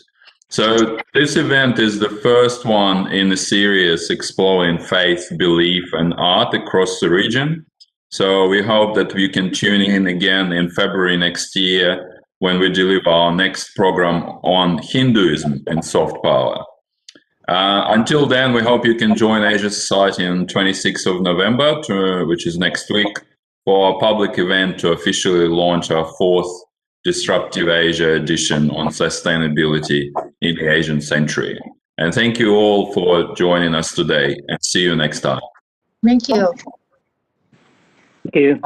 So this event is the first one in a series exploring faith, belief, and art across the region. So we hope that you can tune in again in February next year when we deliver our next program on Hinduism and soft power. Until then, we hope you can join Asia Society on 26th of November, which is next week, for our public event to officially launch our 4th Disruptive Asia edition on sustainability in the Asian century. And thank you all for joining us today, and see you next time. Thank you. Thank you.